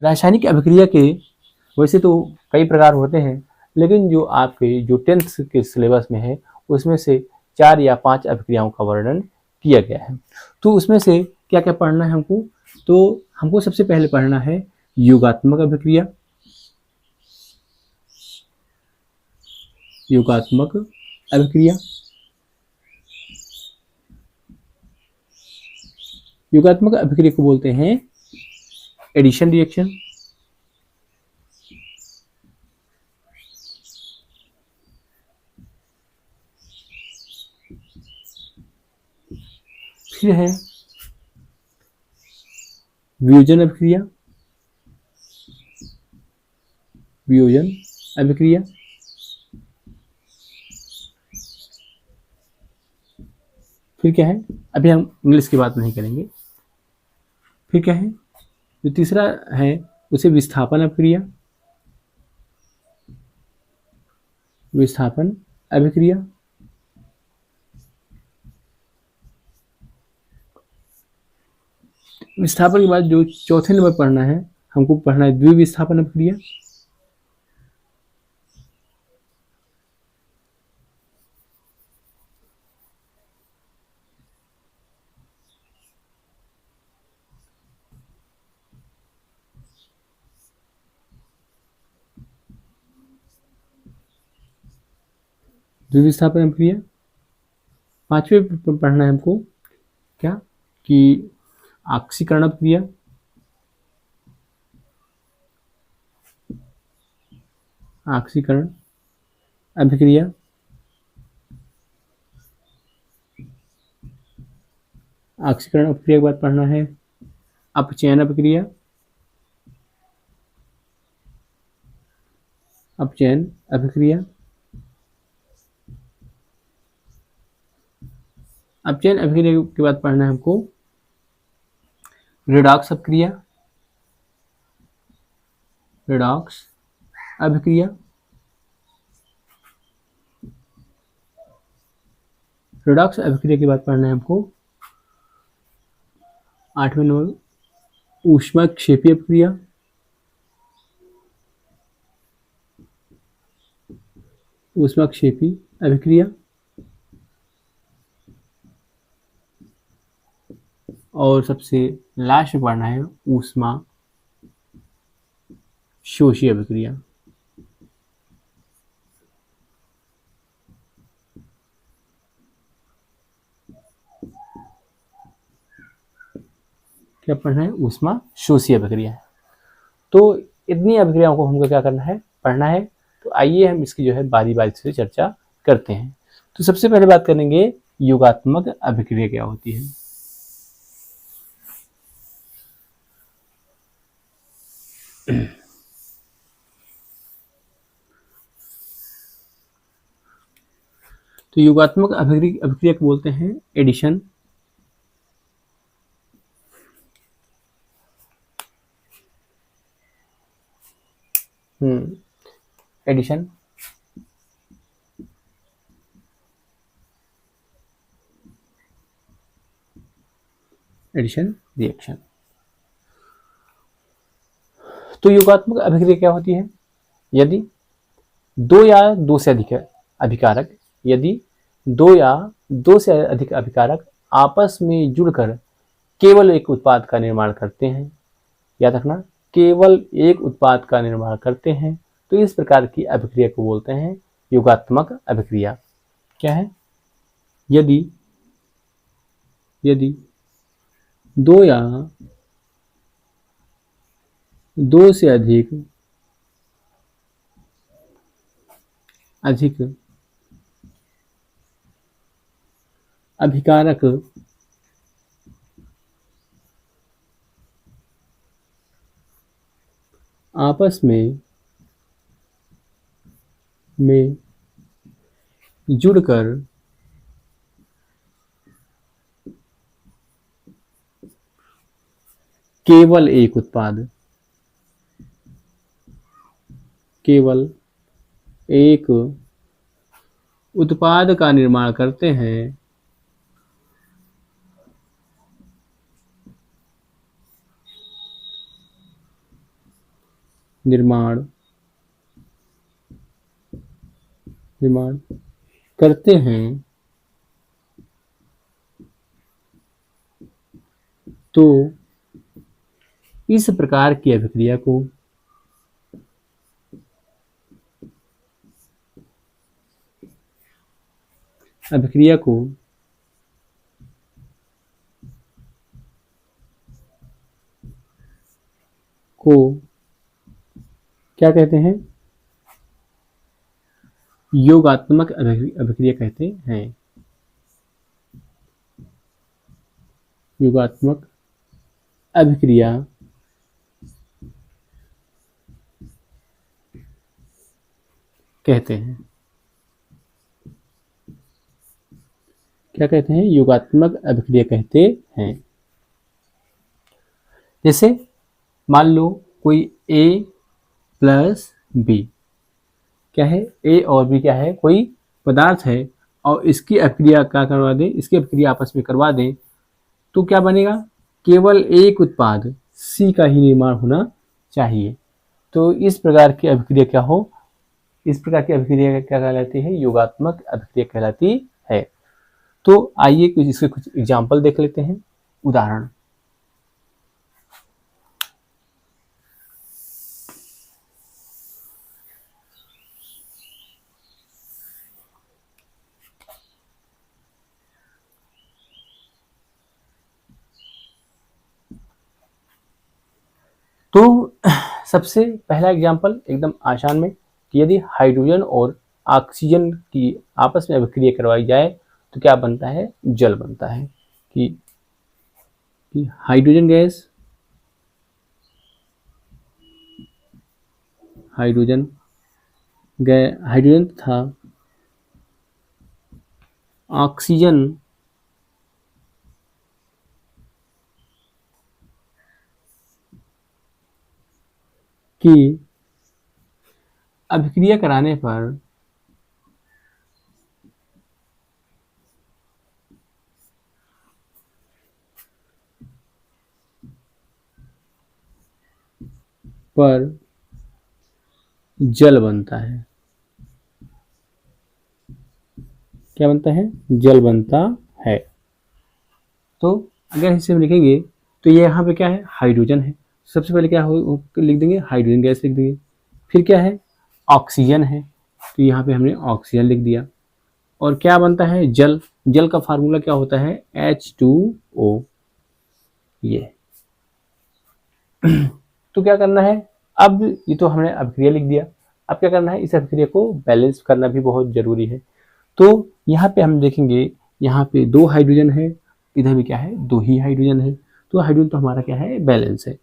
रासायनिक अभिक्रिया के वैसे तो कई प्रकार होते हैं, लेकिन जो आपके जो 10th के सिलेबस में है उसमें से 4 या 5 अभिक्रियाओं का वर्णन किया गया है। तो उसमें से क्या क्या पढ़ना है हमको? तो हमको सबसे पहले पढ़ना है योगात्मक अभिक्रिया। योगात्मक अभिक्रिया, योगात्मक अभिक्रिया को बोलते हैं एडिशन रिएक्शन। फिर है वियोजन अभिक्रिया। वियोजन अभिक्रिया, फिर क्या है, अभी हम इंग्लिश की बात नहीं करेंगे। फिर क्या है, जो तीसरा है उसे विस्थापन अभिक्रिया। विस्थापन अभिक्रिया, विस्थापन के बाद जो चौथे नंबर पढ़ना है हमको पढ़ना है द्विविस्थापन अभिक्रिया। द्विविस्थापन अभिक्रिया, पांचवे पढ़ना है हमको क्या कि ऑक्सीकरण अभिक्रिया। ऑक्सीकरण अभिक्रिया, ऑक्सीकरण अभिक्रिया के बाद पढ़ना है अपचयन अभिक्रिया। अपचयन अभिक्रिया, अपचयन अभिक्रिया के बाद पढ़ना है हमको रिडॉक्स अभिक्रिया। रिडॉक्स अभिक्रिया, रिडॉक्स अभिक्रिया के बाद पढ़ना है हमको 8वें नंबर ऊष्माक्षेपी अभिक्रिया। ऊष्माक्षेपी अभिक्रिया, और सबसे लास्ट में पढ़ना है ऊष्मा शोषी अभिक्रिया। क्या पढ़ना है? ऊष्मा शोषी अभिक्रिया। तो इतनी अभिक्रियाओं को हमको क्या करना है? पढ़ना है। तो आइए हम इसकी जो है बारी बारी से चर्चा करते हैं। तो सबसे पहले बात करेंगे योगात्मक अभिक्रिया क्या होती है। तो योगात्मक अभिक्रिया को बोलते हैं एडिशन। Addition, addition reaction. तो योगात्मक अभिक्रिया क्या होती है? यदि दो या दो से अधिक अभिकारक, यदि दो या दो से अधिक अभिकारक आपस में जुड़कर केवल एक उत्पाद का निर्माण करते हैं, याद रखना, केवल एक उत्पाद का निर्माण करते हैं, तो इस प्रकार की अभिक्रिया को बोलते हैं योगात्मक अभिक्रिया। क्या है? यदि दो या दो से अधिक अभिकारक आपस में जुड़कर केवल एक उत्पाद का निर्माण करते हैं, निर्माण निर्माण करते हैं तो इस प्रकार की अभिक्रिया को क्या कहते हैं? योगात्मक अभिक्रिया कहते हैं। योगात्मक अभिक्रिया कहते हैं। क्या कहते हैं? योगात्मक अभिक्रिया कहते हैं। जैसे मान लो कोई A प्लस B क्या है? A और B क्या है? कोई पदार्थ है और इसकी अभिक्रिया क्या करवा दें? इसकी अभिक्रिया आपस में करवा दें तो क्या बनेगा? केवल एक उत्पाद C का ही निर्माण होना चाहिए। तो इस प्रकार की अभिक्रिया क्या हो? इस प्रकार की अभिक्रिया क्या कहलाती है? योगात्मक अभिक्रिया कहलाती है। तो आइए इसके कुछ एग्जाम्पल देख लेते हैं, उदाहरण। तो सबसे पहला एग्जाम्पल एकदम आसान में कि यदि हाइड्रोजन और ऑक्सीजन की आपस में अभिक्रिया करवाई जाए तो क्या बनता है? जल बनता है। कि हाइड्रोजन गैस हाइड्रोजन तथा ऑक्सीजन की अभिक्रिया कराने पर जल बनता है। क्या बनता है? जल बनता है। तो अगर इसे हम लिखेंगे तो ये यहाँ पे क्या है? हाइड्रोजन है। सबसे पहले क्या हो लिख देंगे? हाइड्रोजन गैस लिख देंगे। फिर क्या है? ऑक्सीजन है, तो यहाँ पे हमने ऑक्सीजन लिख दिया। और क्या बनता है? जल। जल का फार्मूला क्या होता है? H2O। ये तो क्या करना है? अब ये तो हमने अभिक्रिया लिख दिया। अब क्या करना है? इस अभिक्रिया को बैलेंस करना भी बहुत जरूरी है। तो यहाँ पे हम देखेंगे, यहाँ पे 2 हाइड्रोजन है, इधर भी क्या है? 2 ही हाइड्रोजन है। तो हाइड्रोजन तो हमारा क्या है? बैलेंस है।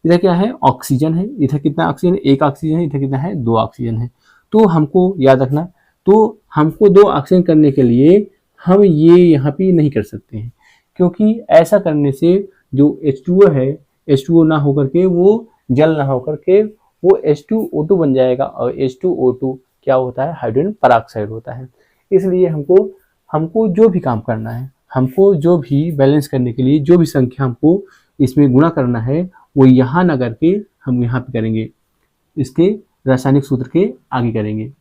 इधर क्या है? ऑक्सीजन है। इधर कितना ऑक्सीजन? 1 ऑक्सीजन है। इधर कितना है? 2 ऑक्सीजन है। तो हमको याद रखना, तो हमको 2 ऑक्सीजन करने के लिए हम ये यहाँ पे नहीं कर सकते हैं, क्योंकि ऐसा करने से जो H2O है, H2O ना होकर के वो जल ना होकर के वो H2O2 बन जाएगा, और H2O2 क्या होता है? हाइड्रोजन पेरोक्साइड होता है। इसलिए हमको जो भी काम करना है, हमको जो भी बैलेंस करने के लिए जो भी संख्या हमको इसमें गुणा करना है, वो यहाँ ना करके हम यहाँ पे करेंगे, इसके रासायनिक सूत्र के आगे करेंगे।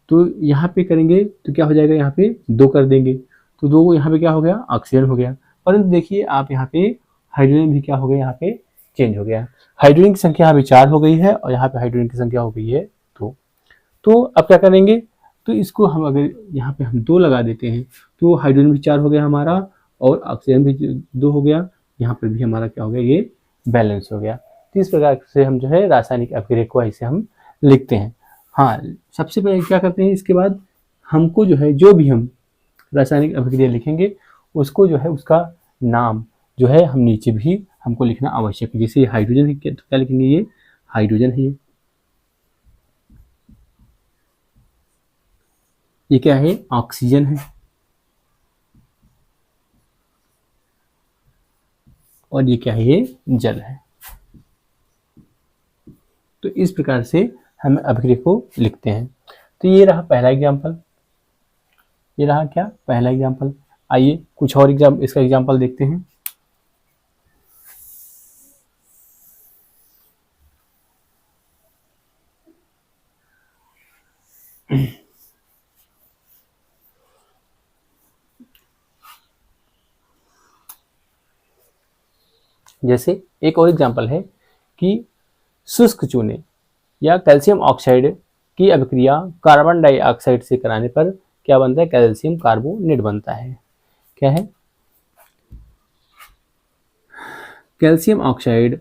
तो यहाँ पे करेंगे तो क्या हो जाएगा? यहाँ पे 2 कर देंगे, तो 2 यहाँ पे क्या हो गया? ऑक्सीजन हो गया। परंतु देखिए आप यहाँ पे हाइड्रोजन भी क्या हो गया? यहाँ पे चेंज हो गया। हाइड्रोजन की संख्या यहाँ पे 4 हो गई है और यहाँ पे हाइड्रोजन की संख्या हो गई है 2। तो अब क्या करेंगे? तो इसको हम अगर यहाँ पे हम 2 लगा देते हैं तो हाइड्रोजन भी 4 हो गया हमारा और ऑक्सीजन भी 2 हो गया। यहाँ पर भी हमारा क्या हो गया? ये बैलेंस हो गया। तो इस प्रकार से हम जो है रासायनिक अभिक्रिया को ऐसे हम लिखते हैं। हाँ, सबसे पहले क्या करते हैं? इसके बाद हमको जो है, जो भी हम रासायनिक अभिक्रिया लिखेंगे उसको जो है उसका नाम जो है हम नीचे भी हमको लिखना आवश्यक है। जैसे हाइड्रोजन है, तो क्या लिखेंगे? ये हाइड्रोजन है। ये क्या है? ऑक्सीजन है। और ये क्या है? ये जल है। तो इस प्रकार से हम अभिक्रिया को लिखते हैं। तो ये रहा पहला एग्जाम्पल। ये रहा क्या? पहला एग्जाम्पल। आइए कुछ और इसका एग्जाम्पल देखते हैं। जैसे एक और एग्जांपल है कि शुष्क चूने या कैल्शियम ऑक्साइड की अभिक्रिया कार्बन डाइऑक्साइड से कराने पर क्या बनता है? कैल्शियम कार्बोनेट बनता है। क्या है? कैल्शियम ऑक्साइड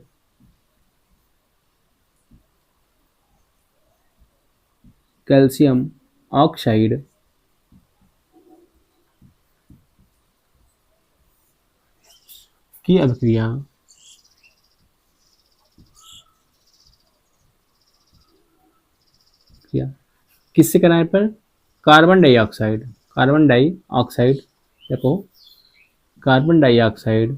कैल्शियम ऑक्साइड की अभिक्रिया किससे कराने पर? कार्बन डाइऑक्साइड देखो, कार्बन डाइऑक्साइड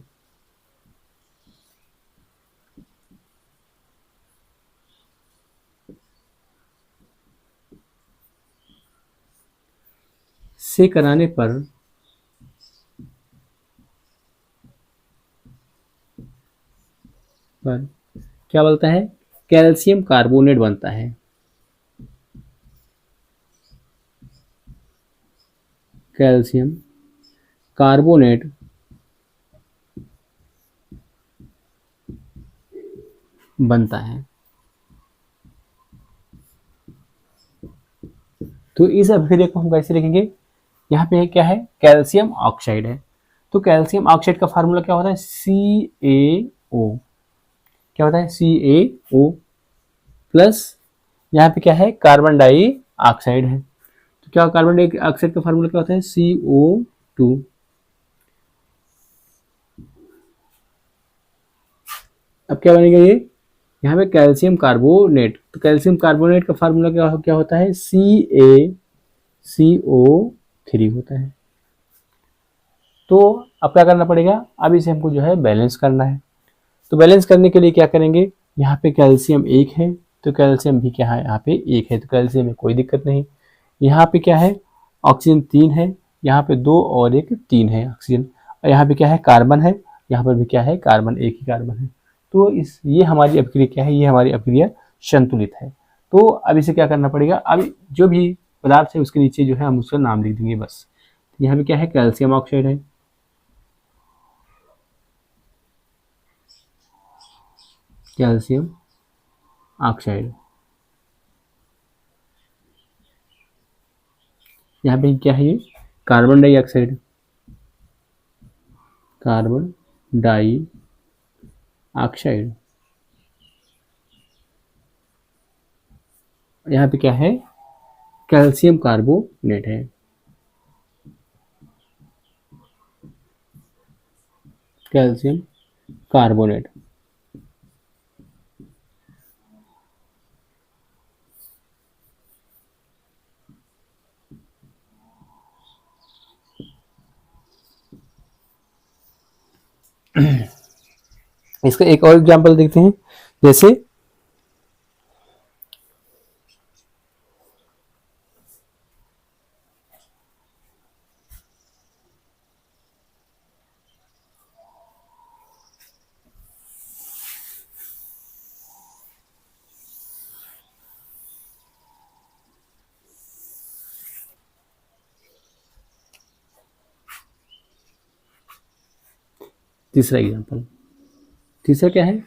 से कराने पर क्या बोलता है? कैल्शियम कार्बोनेट बनता है। कैल्शियम कार्बोनेट बनता है। तो इस अभिक्रिया को हम कैसे लिखेंगे? यहाँ पे क्या है? कैल्शियम ऑक्साइड है, तो कैल्शियम ऑक्साइड का फार्मूला क्या होता है? CaO। क्या होता है? CaO प्लस यहाँ पे क्या है? कार्बन डाइऑक्साइड है, तो क्या कार्बन डाइऑक्साइड का फार्मूला क्या होता है? CO2। अब क्या बनेगा ये? यहाँ पे कैल्शियम कार्बोनेट, तो कैल्शियम कार्बोनेट का फार्मूला क्या होता है? CaCO3 होता है। तो अब क्या करना पड़ेगा? अब इसे हमको जो है बैलेंस करना है। तो बैलेंस करने के लिए क्या करेंगे? यहाँ पे कैल्शियम 1 है, तो कैल्शियम भी क्या है? यहाँ पे 1 है, तो कैल्शियम में कोई दिक्कत नहीं। यहाँ पे क्या है? ऑक्सीजन 3 है, यहाँ पे 2 और 1 3 है ऑक्सीजन, और यहाँ पे क्या है? कार्बन है, यहाँ पर भी क्या है? कार्बन, एक ही कार्बन है। तो ये हमारी अभिक्रिया क्या है? ये हमारी अभिक्रिया संतुलित है। तो अब इसे क्या करना पड़ेगा? अब जो भी पदार्थ है उसके नीचे जो है हम उसका नाम लिख देंगे बस। यहाँ पे क्या है? कैल्शियम ऑक्साइड है, कैल्शियम ऑक्साइड। यहाँ पे क्या है? ये कार्बन डाइऑक्साइड, कार्बन डाइऑक्साइड। यहाँ पे क्या है? कैल्शियम कार्बोनेट है, कैल्शियम कार्बोनेट। इसका एक और एग्जांपल देखते हैं। जैसे तीसरा एग्जांपल, तीसरा क्या है?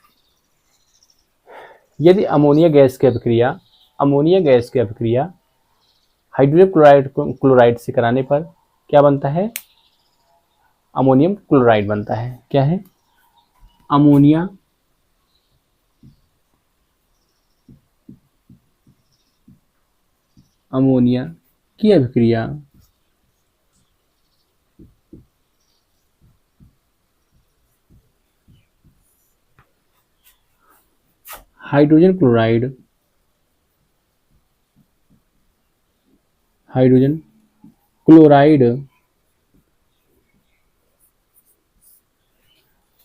यदि अमोनिया गैस की अभिक्रिया हाइड्रोजन क्लोराइड से कराने पर क्या बनता है? अमोनियम क्लोराइड बनता है। क्या है? अमोनिया अमोनिया की अभिक्रिया हाइड्रोजन क्लोराइड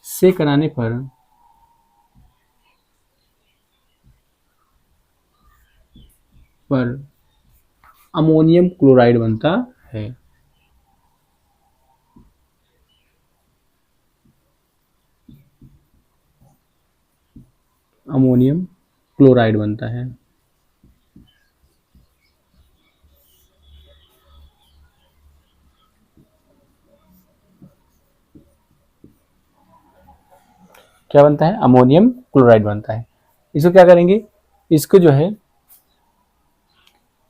से कराने पर अमोनियम क्लोराइड बनता है। अमोनियम क्लोराइड बनता है। क्या बनता है, अमोनियम क्लोराइड बनता है। इसको क्या करेंगे, इसको जो है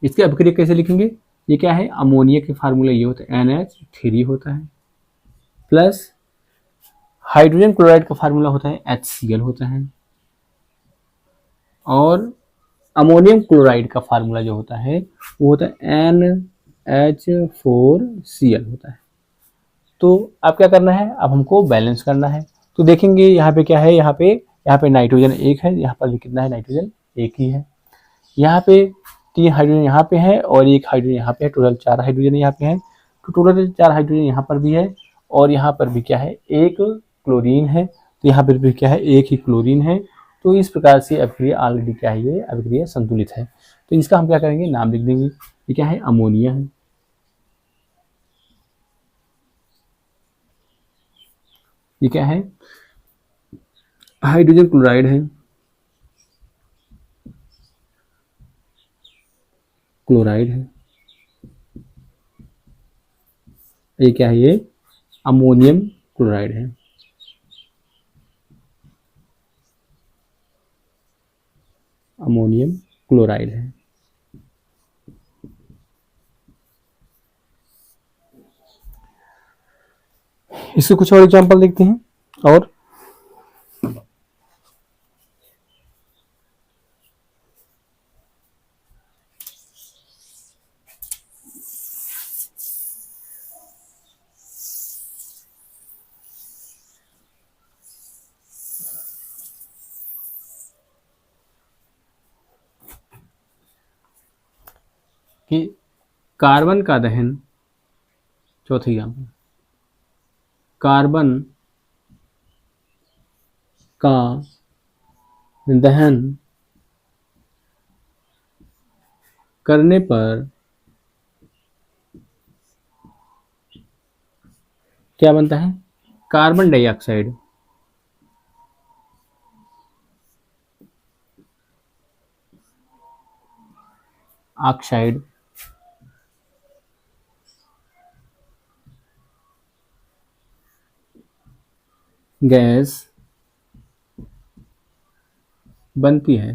इसकी अभिक्रिया कैसे लिखेंगे, ये क्या है, अमोनिया के फार्मूला ये होता है NH3 होता है, प्लस हाइड्रोजन क्लोराइड का फार्मूला होता है HCl होता है, और अमोनियम क्लोराइड का फार्मूला जो होता है वो होता है NH4Cl होता है। तो अब क्या करना है, अब हमको बैलेंस करना है। तो देखेंगे यहाँ पे क्या है, यहाँ पे नाइट्रोजन एक है, यहाँ पर भी कितना है, नाइट्रोजन एक ही है। यहाँ पे 3 हाइड्रोजन यहाँ पे है और 1 हाइड्रोजन यहाँ पे है, टोटल 4 हाइड्रोजन यहाँ पे है। तो टोटल 4 हाइड्रोजन यहाँ पर भी है और यहाँ पर भी क्या है, 1 क्लोरीन है। तो यहाँ पर भी क्या है, 1 ही क्लोरीन है। तो इस प्रकार से अभिक्रिया ऑलरेडी क्या है, ये अभिक्रिया संतुलित है। तो इसका हम क्या करेंगे, नाम लिख देंगे। ये क्या है, अमोनिया है, ये क्या है, हाइड्रोजन क्लोराइड है, क्लोराइड है, ये क्या है, ये अमोनियम क्लोराइड है, अमोनियम क्लोराइड है। इसके कुछ और एग्जांपल देखते हैं। और कि कार्बन का दहन, चौथा एग्जाम्पल, कार्बन का दहन करने पर क्या बनता है, कार्बन डाइऑक्साइड, ऑक्साइड गैस बनती है।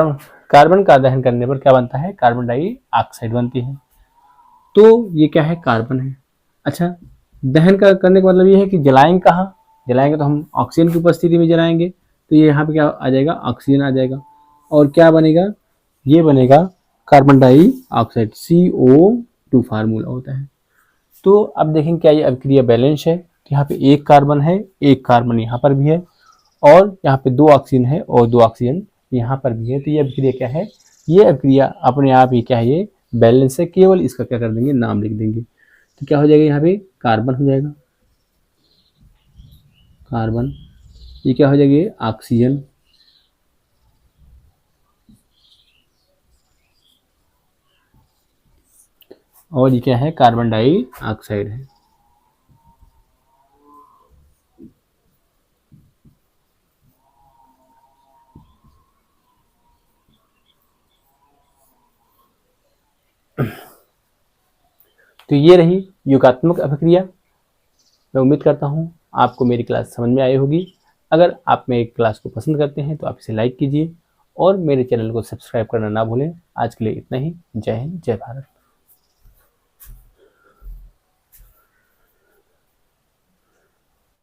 कार्बन का दहन करने पर क्या बनता है, कार्बन डाइऑक्साइड बनती है। तो ये क्या है, कार्बन है। अच्छा, दहन करने का मतलब ये है कि जलाएंगे कहाँ, जलाएंगे तो हम ऑक्सीजन की उपस्थिति में जलाएंगे। तो ये यहाँ पे क्या आ जाएगा, ऑक्सीजन आ जाएगा। और क्या बनेगा, ये बनेगा कार्बन डाइऑक्साइड, CO2 फार्मूला होता है। तो अब देखेंगे क्या ये अभिक्रिया बैलेंस है। तो यहाँ पे 1 कार्बन है, 1 कार्बन यहाँ पर भी है, और यहाँ पे 2 ऑक्सीजन है और 2 ऑक्सीजन यहाँ पर भी है। तो ये अभिक्रिया क्या है, ये अभिक्रिया अपने आप ही क्या है, ये बैलेंस है। केवल इसका क्या कर देंगे, नाम लिख देंगे। तो क्या हो जाएगा, यहाँ पे कार्बन हो जाएगा, कार्बन। ये क्या हो जाएगा, ऑक्सीजन, और ये क्या है, कार्बन डाइऑक्साइड है। तो ये रही योगात्मक अभिक्रिया। मैं उम्मीद करता हूँ आपको मेरी क्लास समझ में आई होगी। अगर आप मेरी क्लास को पसंद करते हैं तो आप इसे लाइक कीजिए और मेरे चैनल को सब्सक्राइब करना ना भूलें। आज के लिए इतना ही। जय हिंद, जय भारत।